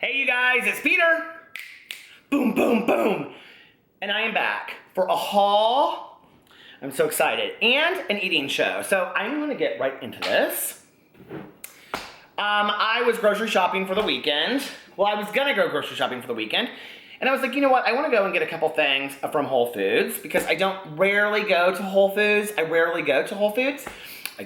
Hey you guys, it's Peter. Boom, boom, boom. And I am back for a haul. I'm so excited. And an eating show. So I'm gonna get right into this. I was grocery shopping for the weekend. Well, I was gonna go grocery shopping for the weekend. And I was like, you know what? I wanna go and get a couple things from Whole Foods because I rarely go to Whole Foods. I rarely go to Whole Foods. I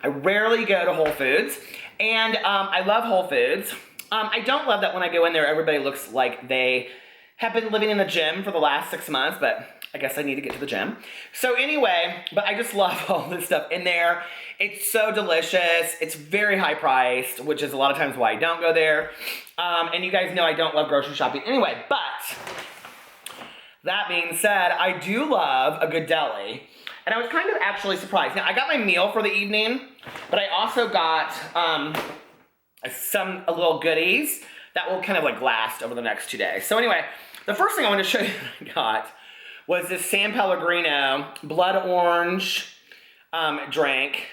rarely go to Whole Foods. And I love Whole Foods. I don't love that when I go in there, everybody looks like they have been living in the gym for the last 6 months, but I guess I need to get to the gym. So anyway, but I just love all this stuff in there. It's so delicious. It's very high priced, which is a lot of times why I don't go there. And you guys know I don't love grocery shopping anyway, but that being said, I do love a good deli. And I was kind of actually surprised. Now, I got my meal for the evening, but I also got some little goodies that will kind of like last over the next 2 days. So anyway, the first thing I want to show you that I got was this San Pellegrino blood orange drink,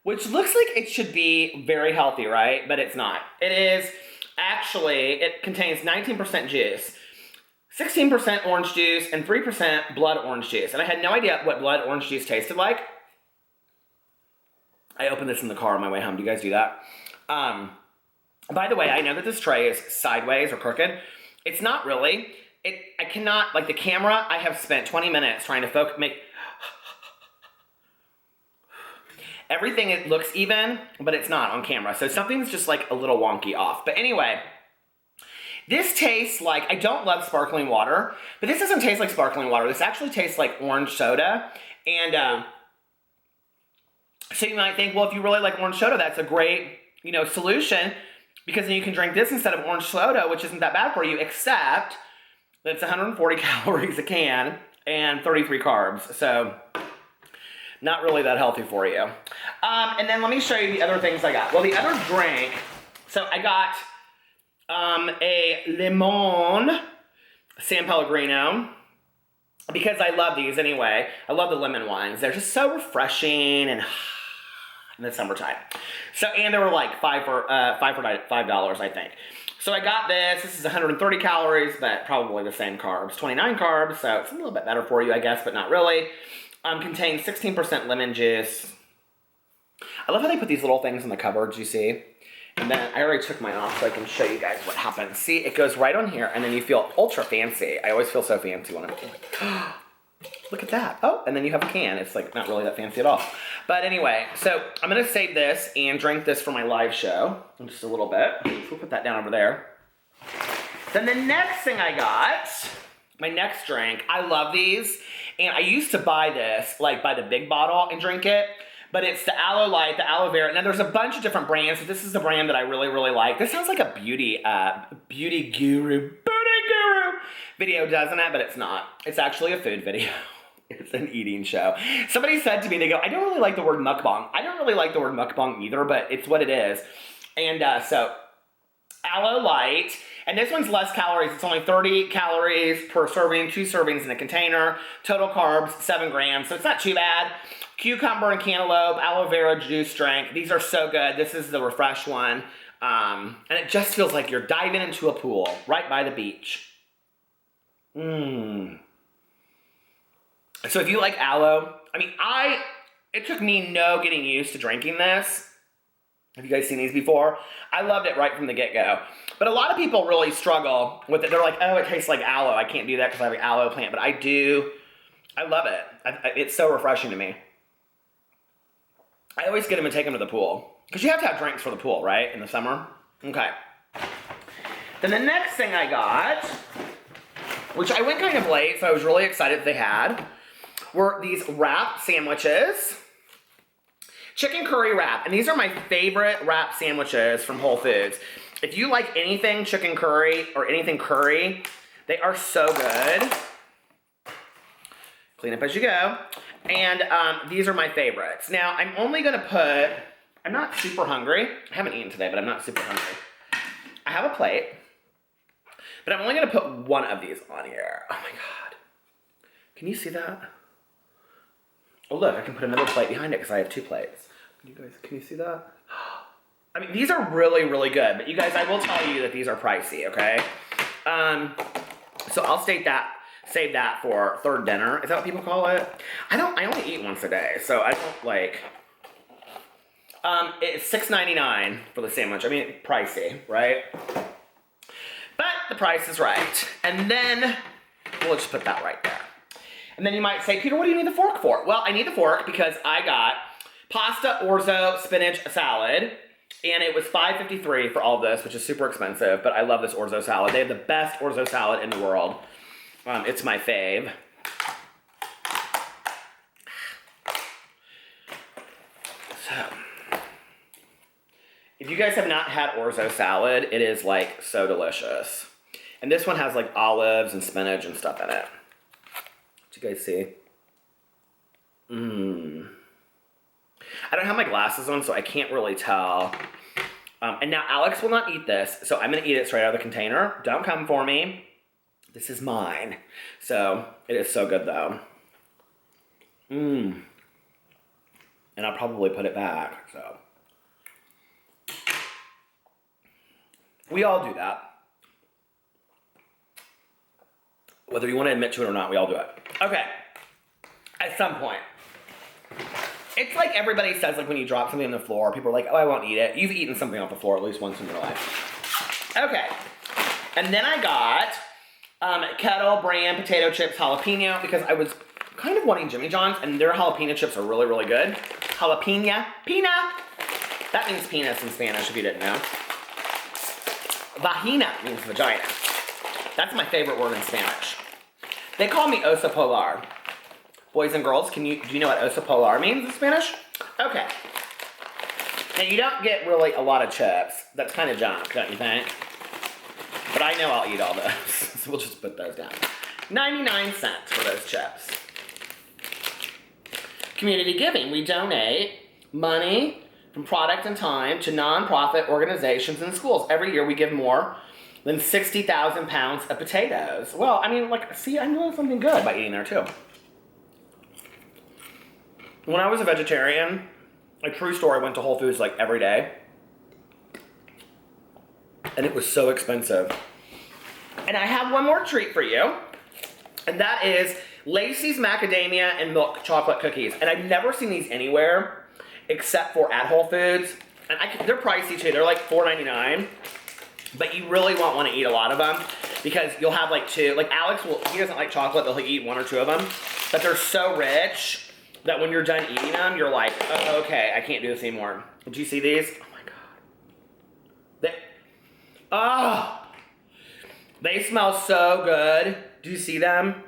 which looks like it should be very healthy, right? But it's not. It is actually, it contains 19% juice, 16% orange juice, and 3% blood orange juice. And I had no idea what blood orange juice tasted like. I opened this in the car on my way home. Do you guys do that? By the way, I know that this tray is sideways or crooked. It's not really. I cannot, like the camera, I have spent 20 minutes trying to make everything, it looks even, but it's not on camera. So something's just like a little wonky off. But anyway, this tastes like, I don't love sparkling water, but this doesn't taste like sparkling water. This actually tastes like orange soda. And so you might think, well, if you really like orange soda, that's a great, solution, because then you can drink this instead of orange soda, which isn't that bad for you, except that it's 140 calories a can and 33 carbs. So not really that healthy for you. And then let me show you the other things I got. Well, the other drink, so I got a lemon San Pellegrino, because I love these anyway. I love the lemon wines. They're just so refreshing and in the summertime. So, and they were like $5, I think. So I got this. This is 130 calories, but probably the same carbs, 29 carbs. So it's a little bit better for you, I guess, but not really. Contains 16% lemon juice. I love how they put these little things in the cupboards, you see. And then I already took mine off so I can show you guys what happens. See, it goes right on here, and then you feel ultra fancy. I always feel so fancy when I'm like, look at that. Oh, and then you have a can. It's like not really that fancy at all. But anyway, so I'm going to save this and drink this for my live show in just a little bit. We'll put that down over there. Then the next thing I got, my next drink, I love these. And I used to buy this, like by the big bottle and drink it. But it's the aloe light, the aloe vera. Now there's a bunch of different brands, but this is the brand that I really, really like. This sounds like a beauty guru video, doesn't it? But it's not. It's actually a food video. It's an eating show. Somebody said to me, they go, I don't really like the word mukbang. I don't really like the word mukbang either, but it's what it is. And so, aloe light. And this one's less calories. It's only 30 calories per serving, 2 servings in a container. Total carbs, 7 grams. So it's not too bad. Cucumber and cantaloupe, aloe vera juice drink. These are so good. This is the refresh one. And it just feels like you're diving into a pool right by the beach. So if you like aloe, I mean, it took me no getting used to drinking this. Have you guys seen these before? I loved it right from the get-go. But a lot of people really struggle with it. They're like, oh, it tastes like aloe. I can't do that because I have an aloe plant. But I do. I love it. It's so refreshing to me. I always get them and take them to the pool. Because you have to have drinks for the pool, right? In the summer. Okay. Then the next thing I got, which I went kind of late, so I was really excited that they had, were these wrap sandwiches. Chicken curry wrap. And these are my favorite wrap sandwiches from Whole Foods. If you like anything chicken curry or anything curry, they are so good. Clean up as you go. And these are my favorites. Now, I'm only going to put, I'm not super hungry. I haven't eaten today, but I'm not super hungry. I have a plate, but I'm only going to put one of these on here. Oh my God. Can you see that? Oh look, I can put another plate behind it because I have 2 plates. You guys, can you see that? I mean, these are really, really good. But you guys, I will tell you that these are pricey, okay? So I'll save that for third dinner. Is that what people call it? I only eat once a day, so I don't like... it's $6.99 for the sandwich. I mean, pricey, right? But the price is right. And then, we'll just put that right there. And then you might say, Peter, what do you need the fork for? Well, I need the fork because I got pasta, orzo, spinach, salad, and it was $5.53 for all this, which is super expensive, but I love this orzo salad. They have the best orzo salad in the world. It's my fave. So, if you guys have not had orzo salad, it is like so delicious. And this one has like olives and spinach and stuff in it. Did you guys see? I don't have my glasses on, so I can't really tell. And now Alex will not eat this, so I'm gonna eat it straight out of the container. Don't come for me. This is mine. So, it is so good though. And I'll probably put it back, so. We all do that. Whether you want to admit to it or not, we all do it. Okay. At some point. It's like everybody says, like when you drop something on the floor, people are like, oh, I won't eat it. You've eaten something off the floor at least once in your life. Okay. And then I got Kettle Brand potato chips jalapeno because I was kind of wanting Jimmy John's and their jalapeno chips are really, really good. Jalapeno. Pina. That means penis in Spanish if you didn't know. Vagina means vagina. That's my favorite word in Spanish. They call me oso polar. Boys and girls, do you know what oso polar means in Spanish? Okay. Now you don't get really a lot of chips. That's kind of junk, don't you think? But I know I'll eat all those, so we'll just put those down. 99 cents for those chips. Community giving. We donate money from product and time to nonprofit organizations and schools. Every year we give more than 60,000 pounds of potatoes. Well, I mean, like, see, I'm doing something good by eating there, too. When I was a vegetarian, a true story, I went to Whole Foods, like, every day. And it was so expensive. And I have one more treat for you. And that is Lacey's Macadamia and Milk Chocolate Cookies. And I've never seen these anywhere except for at Whole Foods. And they're pricey, too. They're, like, $4.99. But you really won't want to eat a lot of them because you'll have like two. Like Alex, he doesn't like chocolate, but he'll eat one or two of them. But they're so rich that when you're done eating them, you're like, oh, okay, I can't do this anymore. Did you see these? Oh my God. They smell so good. Do you see them?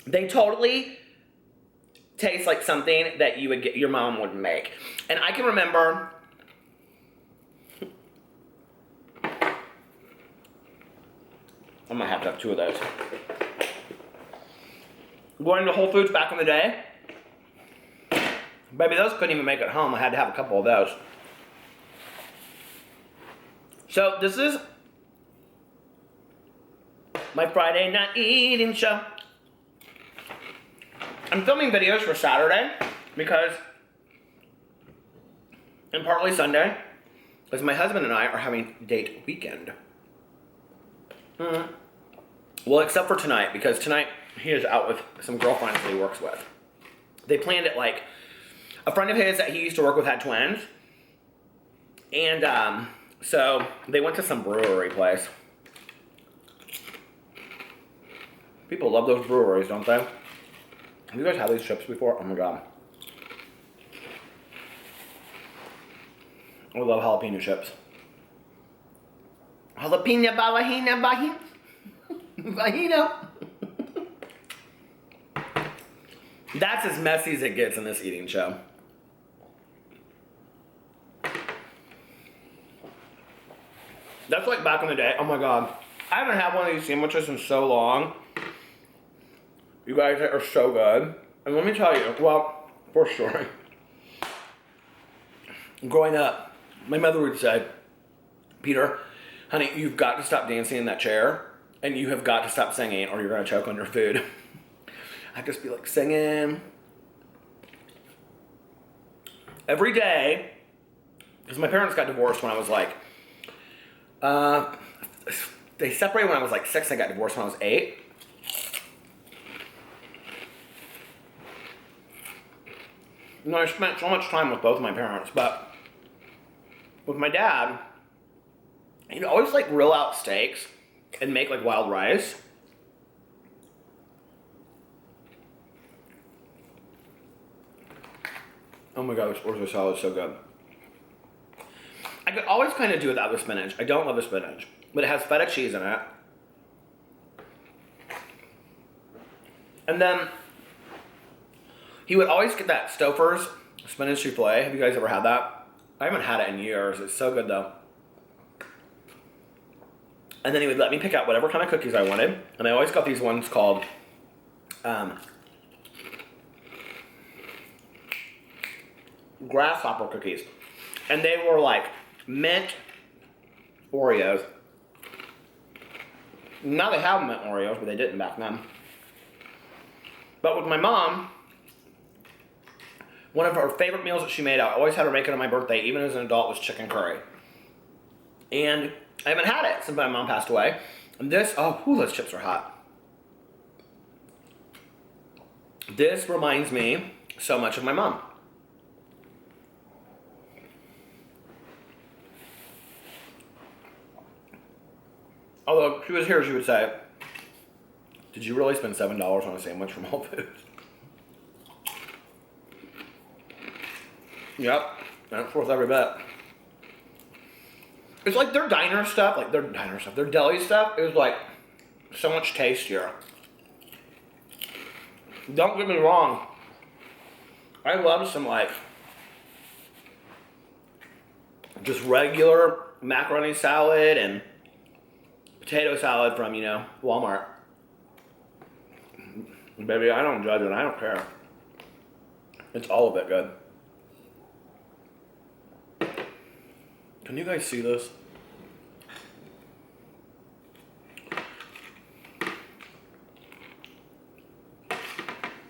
They totally taste like something that your mom would make. And I can remember... I might have to have two of those. Going to Whole Foods back in the day. Baby, those couldn't even make it home. I had to have a couple of those. So this is my Friday night eating show. I'm filming videos for Saturday because, and partly Sunday, because my husband and I are having date weekend. Well, except for tonight, because tonight he is out with some girlfriends that he works with. They planned it like, a friend of his that he used to work with had twins. And so they went to some brewery place. People love those breweries, don't they? Have you guys had these chips before? Oh my God. I love jalapeno chips. Jalapeno, vagina. That's as messy as it gets in this eating show. That's like back in the day. Oh my God. I haven't had one of these sandwiches in so long. You guys are so good. And let me tell you, well, first story. Growing up, my mother would say, Peter, honey, you've got to stop dancing in that chair. And you have got to stop singing or you're going to choke on your food. I'd just be like singing. Every day, because my parents got divorced when I was like, they separated when I was like 6. I got divorced when I was 8. You know, I spent so much time with both of my parents, but with my dad, he'd always like grill out steaks and make like wild rice. Oh my god, this Orzo salad is so good. I could always kind of do without the spinach. I don't love the spinach, but it has feta cheese in it. And then he would always get that Stouffer's spinach souffle. Have you guys ever had that? I haven't had it in years. It's so good though. And then he would let me pick out whatever kind of cookies I wanted. And I always got these ones called grasshopper cookies. And they were like mint Oreos. Now they have mint Oreos, but they didn't back then. But with my mom, one of her favorite meals that she made, I always had her make it on my birthday, even as an adult, was chicken curry. And I haven't had it since my mom passed away. And this, oh, those chips are hot. This reminds me so much of my mom. Although, if she was here, she would say, did you really spend $7 on a sandwich from Whole Foods? Yep, that's worth every bit. It's like their diner stuff, their deli stuff is like so much tastier. Don't get me wrong. I love some like just regular macaroni salad and potato salad from, you know, Walmart. Baby, I don't judge it. I don't care. It's all of it good. Can you guys see this?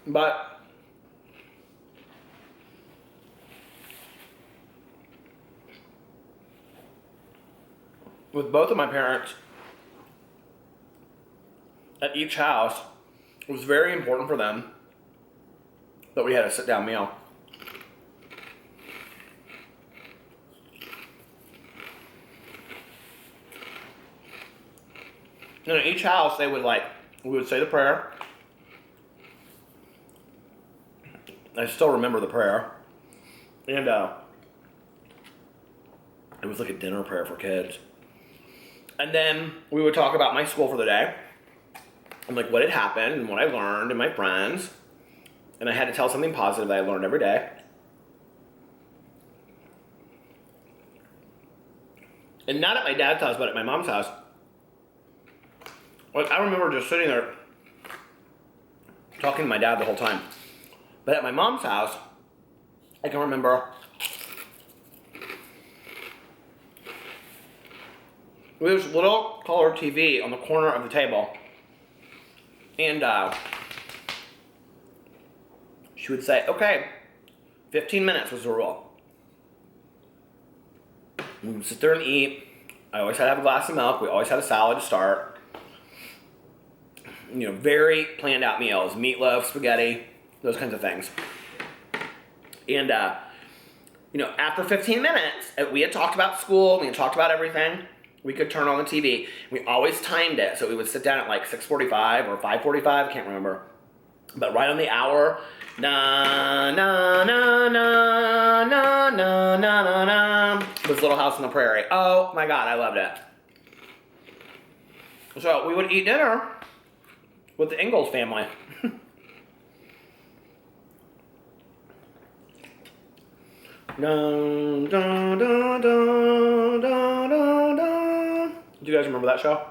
But with both of my parents, at each house, it was very important for them that we had a sit-down meal. And at each house, they would we would say the prayer. I still remember the prayer. And it was like a dinner prayer for kids. And then we would talk about my school for the day. And like what had happened and what I learned and my friends. And I had to tell something positive that I learned every day. And not at my dad's house, but at my mom's house. Like, I remember just sitting there talking to my dad the whole time. But at my mom's house, I can remember there was a little color TV on the corner of the table. And she would say, okay, 15 minutes was the rule. We would sit there and eat. I always had to have a glass of milk. We always had a salad to start. You know, very planned out meals. Meatloaf, spaghetti, those kinds of things. And, you know, after 15 minutes, we had talked about school, we had talked about everything, we could turn on the TV. We always timed it, so we would sit down at like 6:45 or 5:45, I can't remember. But right on the hour, na na na na na na na na na, was Little House on the Prairie. Oh my God, I loved it. So we would eat dinner with the Ingalls family. Dun, dun, dun, dun, dun, dun, dun. Do you guys remember that show?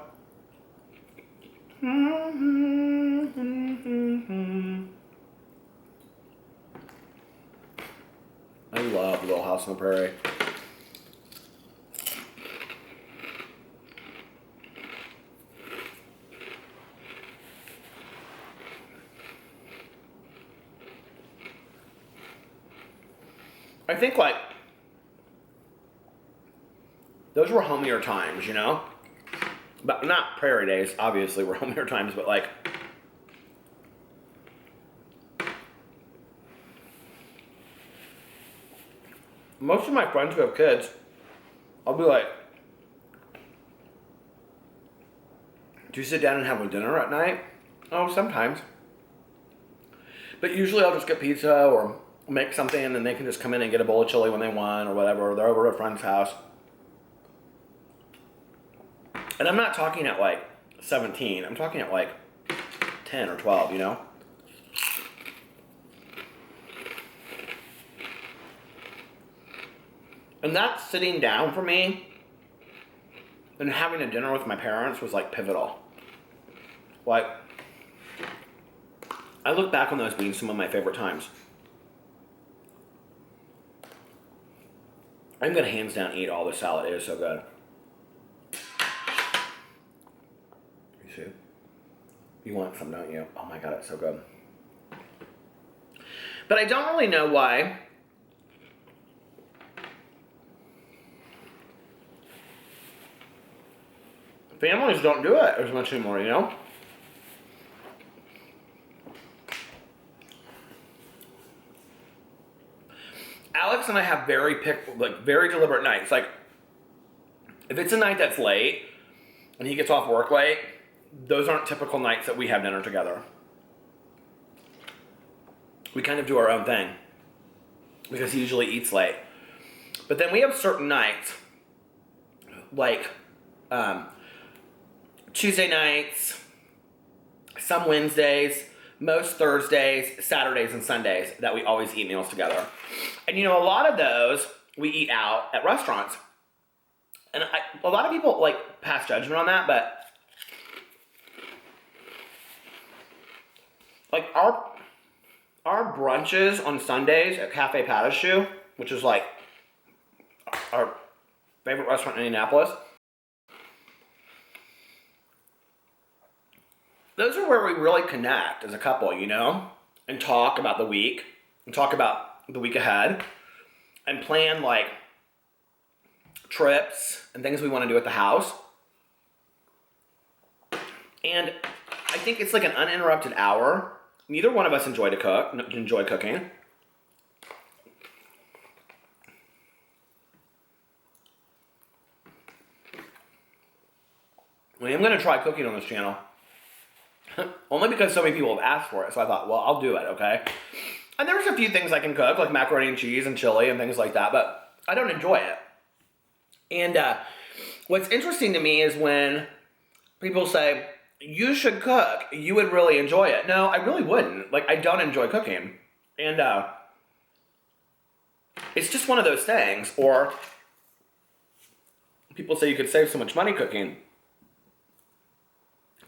I love Little House on the Prairie. I think like Those were homier times, you know? But not Prairie days, obviously, were homier times, but like... Most of my friends who have kids, I'll be like, do you sit down and have a dinner at night? Oh, sometimes. But usually I'll just get pizza or make something and then they can just come in and get a bowl of chili when they want or whatever. Or they're over at a friend's house. And I'm not talking at like 17. I'm talking at like 10 or 12, you know? And that sitting down for me and having a dinner with my parents was like pivotal. Like, I look back on those being some of my favorite times. I'm gonna hands down eat all this salad. It is so good. You see? You want some, don't you? Oh my God, it's so good. But I don't really know why. Families don't do it as much anymore, you know? Alex and I have very deliberate nights. Like, if it's a night that's late and he gets off work late, those aren't typical nights that we have dinner together. We kind of do our own thing because he usually eats late. But then we have certain nights, like Tuesday nights, some Wednesdays, most Thursdays, Saturdays, and Sundays that we always eat meals together. And you know, a lot of those we eat out at restaurants. And a lot of people like pass judgment on that, but like our brunches on Sundays at Cafe Patachou, which is like our favorite restaurant in Indianapolis, those are where we really connect as a couple, you know, and talk about the week, and talk about the week ahead, and plan like trips and things we want to do at the house. And I think it's like an uninterrupted hour. Neither one of us enjoy cooking. I am going to try cooking on this channel. Only because so many people have asked for it, so I thought, well, I'll do it, okay? And there's a few things I can cook, like macaroni and cheese and chili and things like that, but I don't enjoy it. And what's interesting to me is when people say, you should cook, you would really enjoy it. No, I really wouldn't. Like, I don't enjoy cooking. And it's just one of those things. Or people say you could save so much money cooking.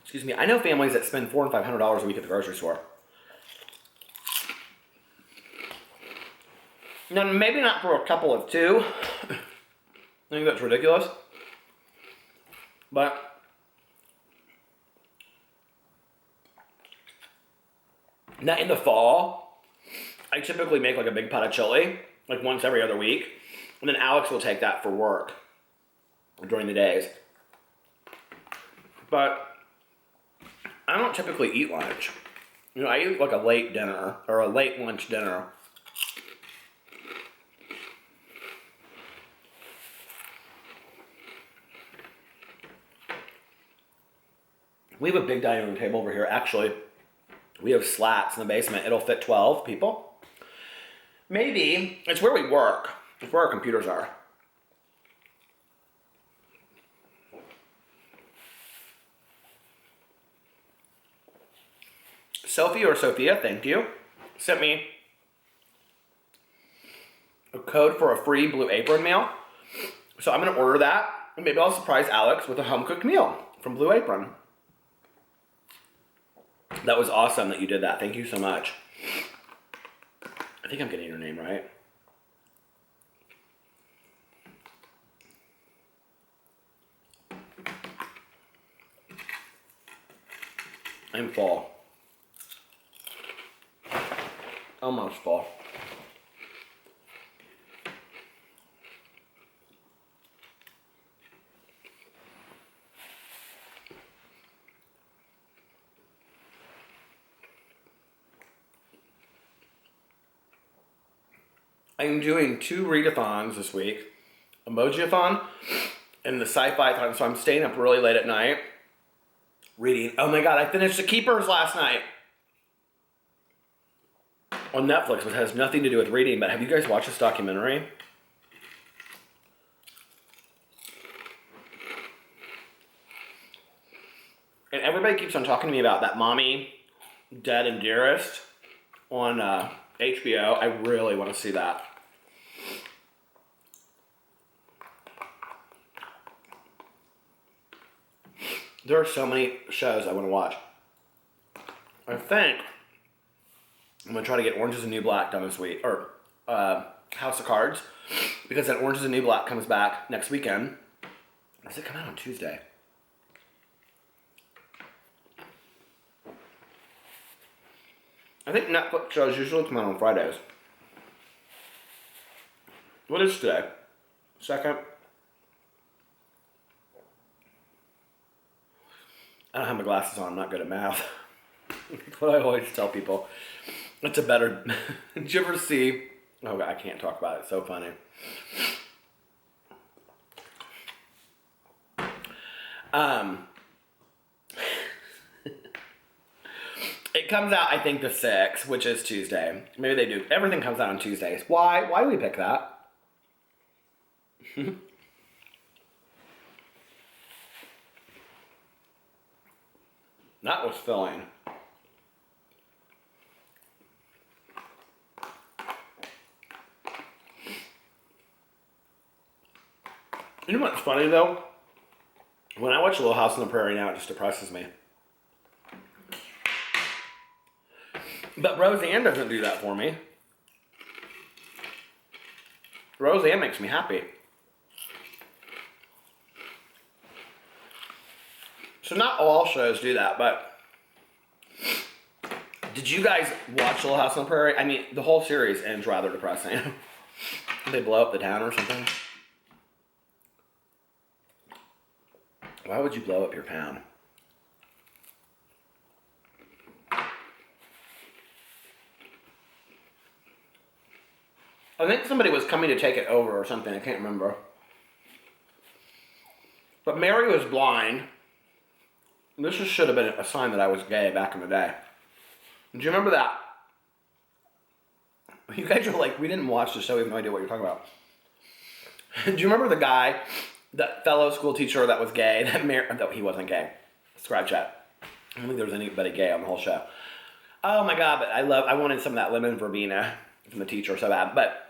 Excuse me, I know families that spend $400 and $500 a week at the grocery store. Now, maybe not for a couple of two. I think that's ridiculous. But now in the fall, I typically make like a big pot of chili, like once every other week. And then Alex will take that for work during the days. But I don't typically eat lunch. You know, I eat like a late dinner or a late lunch dinner. We have a big dining room table over here. Actually, we have slats in the basement. It'll fit 12 people. Maybe. It's where we work. It's where our computers are. Sophie or Sophia, thank you, sent me a code for a free Blue Apron meal. So I'm going to order that, and maybe I'll surprise Alex with a home-cooked meal from Blue Apron. That was awesome that you did that. Thank you so much. I think I'm getting your name right. I'm full. Almost full. I'm doing 2 readathons this week. Emoji-a-thon and the sci-fi-thon. So I'm staying up really late at night reading. Oh my god, I finished The Keepers last night on Netflix, which has nothing to do with reading, but have you guys watched this documentary? And everybody keeps on talking to me about that Mommy, Dead and Dearest on HBO. I really want to see that. There are so many shows I want to watch. I think I'm going to try to get Orange is the New Black done this week. Or House of Cards. Because then Orange is the New Black comes back next weekend. Does it come out on Tuesday? I think Netflix shows usually come out on Fridays. What is today? Second? I don't have my glasses on. I'm not good at math. That's what I always tell people. It's a better... Did you ever see... Oh, God, I can't talk about it. It's so funny. It comes out, I think, the 6th, which is Tuesday. Maybe they do. Everything comes out on Tuesdays. Why? Why do we pick that? That was filling. You know what's funny, though? When I watch Little House on the Prairie now, it just depresses me. But Roseanne doesn't do that for me. Roseanne makes me happy. So not all shows do that, but... Did you guys watch Little House on the Prairie? I mean, the whole series ends rather depressing. They blow up the town or something. Why would you blow up your town? I think somebody was coming to take it over or something. I can't remember. But Mary was blind. This should have been a sign that I was gay back in the day. Do you remember that? You guys are like, we didn't watch the show. We have no idea what you're talking about. Do you remember the guy, that fellow school teacher that was gay? That he wasn't gay. Scratch that. I don't think there was anybody gay on the whole show. Oh my god! But I wanted some of that lemon verbena from the teacher so bad. But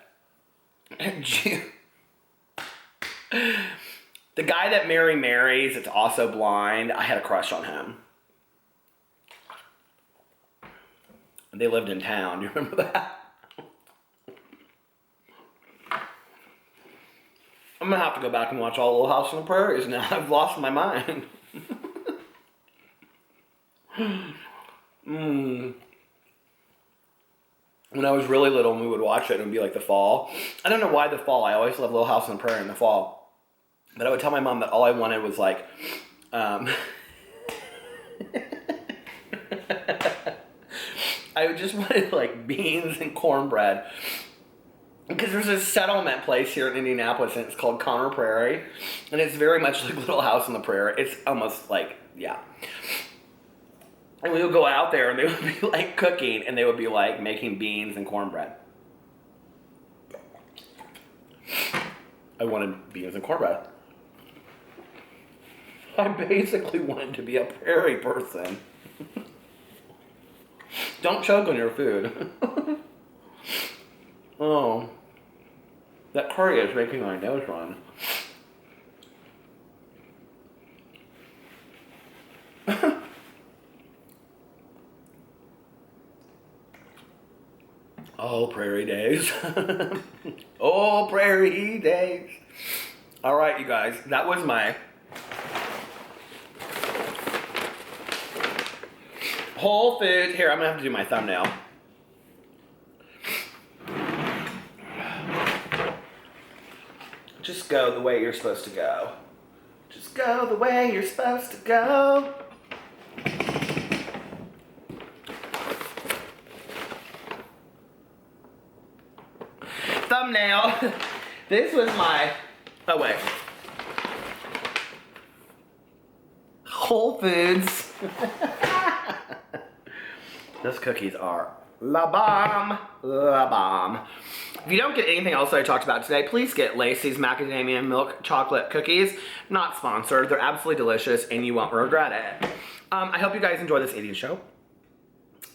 the guy that Mary marries, it's also blind. I had a crush on him. They lived in town. Do you remember that? I'm gonna have to go back and watch all Little House on the Prairies now. I've lost my mind. When I was really little and we would watch it, it would be like the fall. I don't know why the fall. I always loved Little House on the Prairie in the fall. But I would tell my mom that all I wanted was like... I just wanted like beans and cornbread. Because there's a settlement place here in Indianapolis and it's called Prairie. And it's very much like Little House on the Prairie. It's almost like, yeah. And we would go out there and they would be like cooking and they would be like making beans and cornbread. I wanted beans and cornbread. I basically wanted to be a prairie person. Don't choke on your food. Oh. That curry is making my nose run. Oh, prairie days. Oh, prairie days. All right, you guys. That was my Whole Foods. Here, I'm going to have to do my thumbnail. Just go the way you're supposed to go. Just go the way you're supposed to go. thumbnail. This was my, oh wait. Whole Foods. Those cookies are la bomb, la bomb. If you don't get anything else that I talked about today, please get Lacey's Macadamia Milk Chocolate Cookies. Not sponsored. They're absolutely delicious and you won't regret it. I hope you guys enjoy this eating show.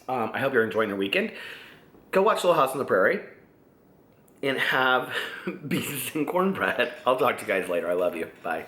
I hope you're enjoying your weekend. Go watch Little House on the Prairie and have beans and cornbread. I'll talk to you guys later. I love you. Bye.